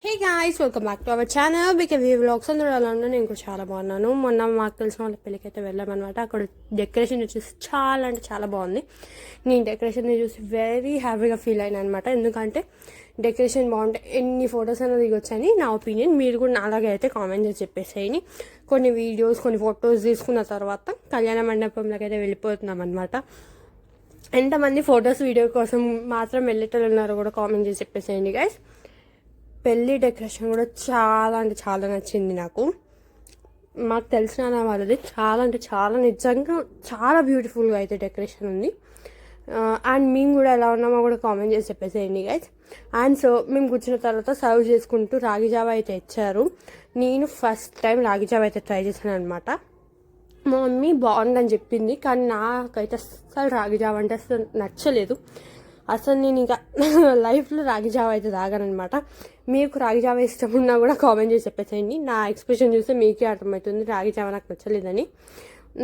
Hey guys, welcome back to our channel BKV vlogs. అందరూ ఎలా ఉన్నా, నేను కూడా చాలా బాగున్నాను. మొన్న మాకు తెలిసిన వాళ్ళ పెళ్ళికైతే వెళ్ళామన్నమాట. అక్కడ డెకరేషన్ చూసి చాలా అంటే చాలా బాగుంది. నేను డెకరేషన్ చూసి వెరీ హ్యాపీగా ఫీల్ అయినా అనమాట. ఎందుకంటే డెకరేషన్ బాగుంటే ఎన్ని ఫొటోస్ అనేది దిగొచ్చని నా ఒపీనియన్. మీరు కూడా అలాగే అయితే కామెంట్ చేసి చెప్పేసేయని. కొన్ని వీడియోస్ కొన్ని ఫొటోస్ తీసుకున్న తర్వాత కళ్యాణ మండపంలోకి అయితే వెళ్ళిపోతున్నాం అనమాట. ఎంతమంది ఫొటోస్ వీడియో కోసం మాత్రం వెళ్ళేటోళ్ళు ఉన్నారో కూడా కామెంట్ చేసి చెప్పేసేయండి గైస్. పెళ్ళి డెకరేషన్ కూడా చాలా అంటే చాలా నచ్చింది నాకు. మాకు తెలిసిన వాళ్ళది చాలా అంటే చాలా నిజంగా చాలా బ్యూటిఫుల్గా అయితే డెకరేషన్ ఉంది. అండ్ మేము కూడా ఎలా ఉన్నామో కూడా కామెంట్ చేసి చెప్పేసేయండి గైస్. అండ్ సో మేము కూర్చున్న తర్వాత సర్వ్ చేసుకుంటూ రాగి జావ అయితే ఇచ్చారు. నేను ఫస్ట్ టైం రాగి జావ అయితే ట్రై చేశాను అనమాట. మా మమ్మీ బాగుందని చెప్పింది, కానీ నాకైతే అస్సలు రాగి జావ అంటే అసలు నచ్చలేదు. అసలు నేను ఇంకా లైఫ్లో రాగి జావ అయితే తాగానమాట. మీకు రాగి జావ ఇష్టం ఉన్నా కూడా కామెంట్ చేసి చెప్పేసేయండి. నా ఎక్స్ప్రెషన్ చూస్తే మీకే అర్థమవుతుంది రాగి జావ నాకు నచ్చలేదని.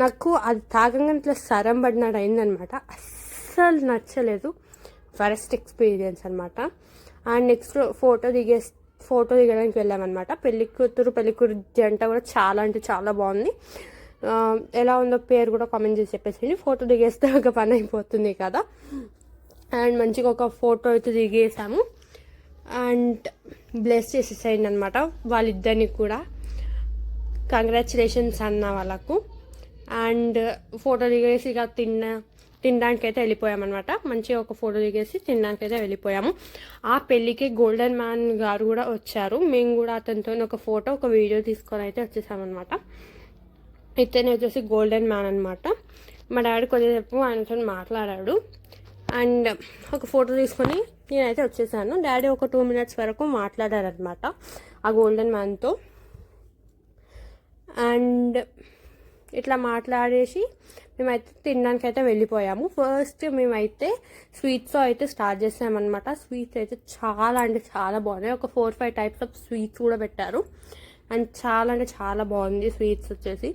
నాకు అది తాగంగా ఇట్లా సరం పడినట్టు అయిందనమాట. అస్సలు నచ్చలేదు. ఫస్ట్ ఎక్స్పీరియన్స్ అనమాట. అండ్ నెక్స్ట్ ఫోటో దిగడానికి వెళ్ళామన్నమాట. పెళ్ళికూతురు జంట కూడా చాలా అంటే చాలా బాగుంది. ఎలా ఉందో పేరు కూడా కామెంట్ చేసి చెప్పేసేయండి. ఫోటో దిగేస్తే ఒక పని అయిపోతుంది కదా. అండ్ మంచిగా ఒక ఫోటో అయితే దిగేసాము. అండ్ బ్లెస్ చేసేసాయండి అనమాట వాళ్ళిద్దరిని కూడా. కంగ్రాచులేషన్స్ అన్న వాళ్ళకు. అండ్ ఫోటో దిగేసి ఇక తినడానికి అయితే వెళ్ళిపోయామన్నమాట. మంచిగా ఒక ఫోటో దిగేసి తినడానికి అయితే వెళ్ళిపోయాము. ఆ పెళ్ళికి గోల్డెన్ మ్యాన్ గారు కూడా వచ్చారు. మేము కూడా అతనితో ఒక ఫోటో ఒక వీడియో తీసుకొని అయితే వచ్చేసామన్నమాట. ఇతనే వచ్చేసి గోల్డెన్ మ్యాన్ అనమాట. మా డాడీ కొద్దిసేపు ఆయనతో మాట్లాడాడు. అండ్ ఒక ఫోటో తీసుకొని నేనైతే వచ్చేసాను. డాడీ ఒక 2 minutes వరకు మాట్లాడారనమాట ఆ గోల్డెన్ మ్యాన్తో. అండ్ ఇట్లా మాట్లాడేసి మేమైతే తినడానికి అయితే వెళ్ళిపోయాము. ఫస్ట్ మేమైతే స్వీట్స్తో అయితే స్టార్ట్ చేసామన్నమాట. స్వీట్స్ అయితే చాలా అంటే చాలా బాగున్నాయి. ఒక 4-5 types ఆఫ్ స్వీట్స్ కూడా పెట్టారు. అండ్ చాలా అంటే చాలా బాగుంది స్వీట్స్ వచ్చేసి.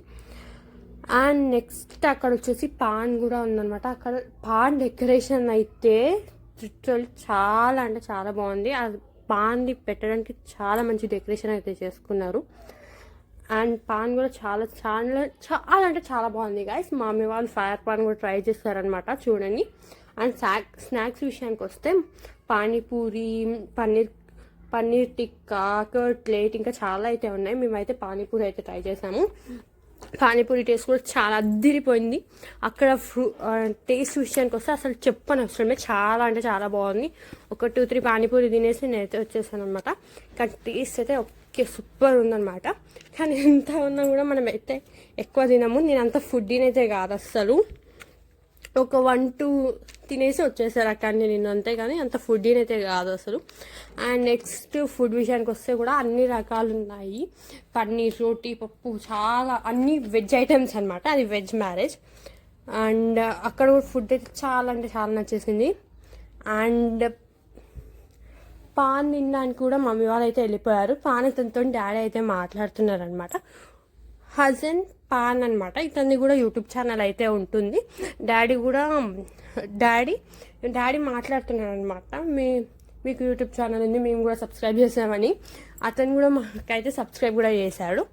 అండ్ నెక్స్ట్ అక్కడ వచ్చేసి పాన్ కూడా ఉందన్నమాట. అక్కడ పాన్ డెకరేషన్ అయితే లిటరల్లీ చాలా అంటే చాలా బాగుంది. ఆ పాన్ని పెట్టడానికి చాలా మంచి డెకరేషన్ అయితే చేసుకున్నారు. అండ్ పాన్ కూడా చాలా చాలా చాలా అంటే చాలా బాగుంది గైస్. మా మమ్మీ వాళ్ళు ఫైర్ పాన్ కూడా ట్రై చేస్తారనమాట, చూడండి. అండ్ స్నాక్స్ విషయానికి వస్తే పానీపూరి, పన్నీర్ టిక్కా, కట్లెట్ ఇంకా చాలా అయితే ఉన్నాయి. మేమైతే పానీపూరి అయితే ట్రై చేసాము. పానీపూరి టేస్ట్ కూడా చాలా అద్దిరిపోయింది. అక్కడ టేస్ట్ విషయానికి వస్తే అసలు చెప్పని అవసరమే, చాలా అంటే చాలా బాగుంది. ఒక 2-3 పానీపూరి తినేసి నేనైతే వచ్చేసాను అనమాట. కానీ టేస్ట్ అయితే ఓకే సూపర్ ఉందన్నమాట. కానీ ఎంత ఉన్నా కూడా మనం అయితే ఎక్కువ తినము. నేను అంత ఫుడ్డీని అయితే కాదు అస్సలు. ఒక 1-2 తినేసి వచ్చేసారు అక్కడ నేను, అంతే కానీ అంత ఫుడ్డీని అయితే కాదు అసలు. అండ్ నెక్స్ట్ ఫుడ్ విషయానికి వస్తే కూడా అన్ని రకాలు ఉన్నాయి. పన్నీర్, రోటీ, పప్పు, చాలా అన్ని వెజ్ ఐటమ్స్ అనమాట. అది వెజ్ మ్యారేజ్. అండ్ అక్కడ కూడా ఫుడ్ అయితే చాలా అంటే చాలా నచ్చేసింది. అండ్ పాన్ తినడానికి కూడా మమ్మీ వాళ్ళు అయితే వెళ్ళిపోయారు. పాన్ ఇతనితో డాడీ అయితే మాట్లాడుతున్నారు అనమాట. హజన్ పాన్ అనమాట. ఇతన్ని కూడా యూట్యూబ్ ఛానల్ అయితే ఉంటుంది. డాడీ మాట్లాడుతున్నాడు అనమాట. మీకు యూట్యూబ్ ఛానల్ ఉంది, మేము కూడా సబ్స్క్రైబ్ చేసామని. అతను కూడా మాకైతే సబ్స్క్రైబ్ కూడా చేశాడు.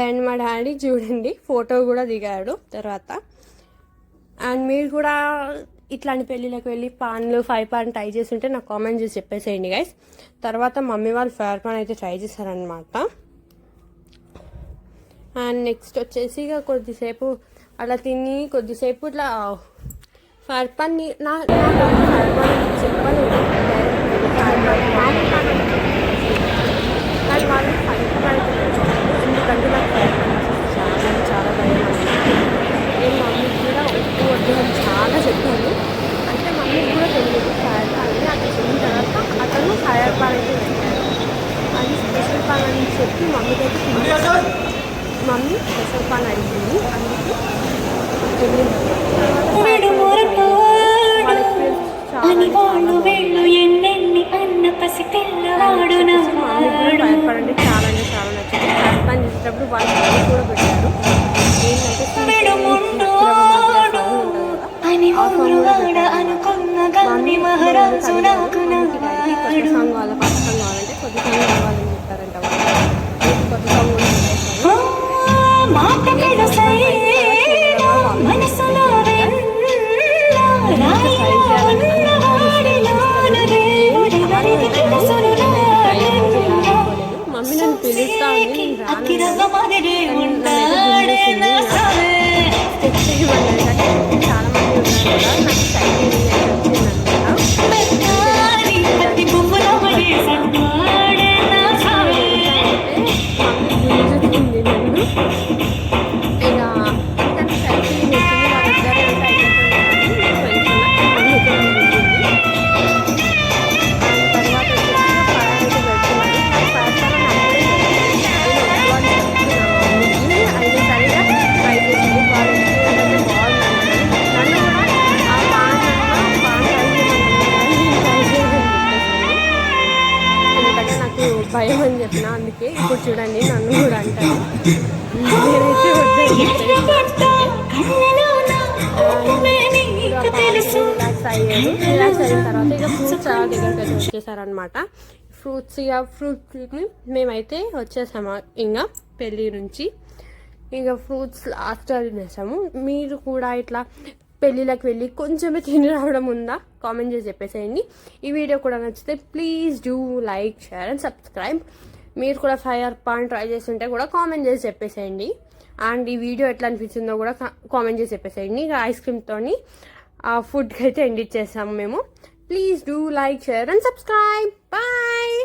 అండ్ మా డాడీ చూడండి ఫోటో కూడా దిగాడు తర్వాత. అండ్ మీరు కూడా ఇట్లాంటి పెళ్ళిళ్ళకి వెళ్ళి 5 పాన్ ట్రై చేసి ఉంటే నాకు కామెంట్ చేసి చెప్పేసేయండి గైస్. తర్వాత మమ్మీ వాళ్ళు ఫైర్ పాన్ అయితే ట్రై చేశారనమాట. అండ్ నెక్స్ట్ వచ్చేసి ఇక కొద్దిసేపు అలా తిని కొద్దిసేపు ఇట్లా ఫైర్ పాన్ చెప్పలేదు. కానీ వాళ్ళు ఫైర్ పాన్ ఎందుకంటే నాకు ఫైర్ పాన్ చాలా చాలా భయం అన్నమాట. నేను మమ్మీకి కూడా వద్దు అని చాలా చెప్పాను. అంటే మమ్మీకి కూడా తెలియదు ఫైర్ పాన్ అని. అట్లా చెప్పిన తర్వాత అతను ఫైర్ పాన్ అయితే పెట్టారు. అది స్పెషల్ పాన్ అని చెప్పి మమ్మీకి అయితే తినేసారు. మమ్మీ స్పెషల్ పాన్ అడిగింది, అందుకే భయపడండి. చాలా అంటే చాలా నచ్చింది. ఫైర్ పాన్ చేసేటప్పుడు వాళ్ళు కూడా పెట్టారు. ఏంటంటే సాంగ్ వాళ్ళ పాట సాంగ్ కావాలంటే కొత్త సాంగ్ కావాలని చెప్పారంట వాళ్ళు. కొత్త సాంగ్ కూడా పెట్టేశాను. మమ్మీ నన్ను పిలుస్తా ఉంది, నేను రాను. చాలా మంది ఉన్నారు కదా, నాకు భయం అని చెప్పిన, అందుకే ఇప్పుడు చూడండి నన్ను కూడా అంటారు. నేనైతే రిలాక్స్ అయ్యారు. రిలాక్స్ అయిన తర్వాత ఇక ఫ్రూట్స్ దగ్గరికి అయితే వచ్చేసారనమాట. ఫ్రూట్స్ని మేమైతే వచ్చేసాము ఇంకా పెళ్ళి నుంచి. ఇంకా ఫ్రూట్స్ లాస్ట్ తినేసాము. మీరు కూడా ఇట్లా పెళ్ళిళ్ళకి వెళ్ళి కొంచెమే తిని రావడం ఉందా? కామెంట్ చేసి చెప్పేసేయండి. ఈ వీడియో కూడా నచ్చితే please do like, share and subscribe. మీరు కూడా ఫైర్ పాన్ ట్రై చేస్తుంటే కూడా కామెంట్ చేసి చెప్పేసేయండి. అండ్ ఈ వీడియో ఎట్లా అనిపించిందో కూడా కామెంట్ చేసి చెప్పేసేయండి. ఇక ఐస్ క్రీమ్తోని ఆ ఫుడ్కి అయితే ఎండ్ ఇచ్చేసాము మేము. Please do like, share and subscribe. Bye.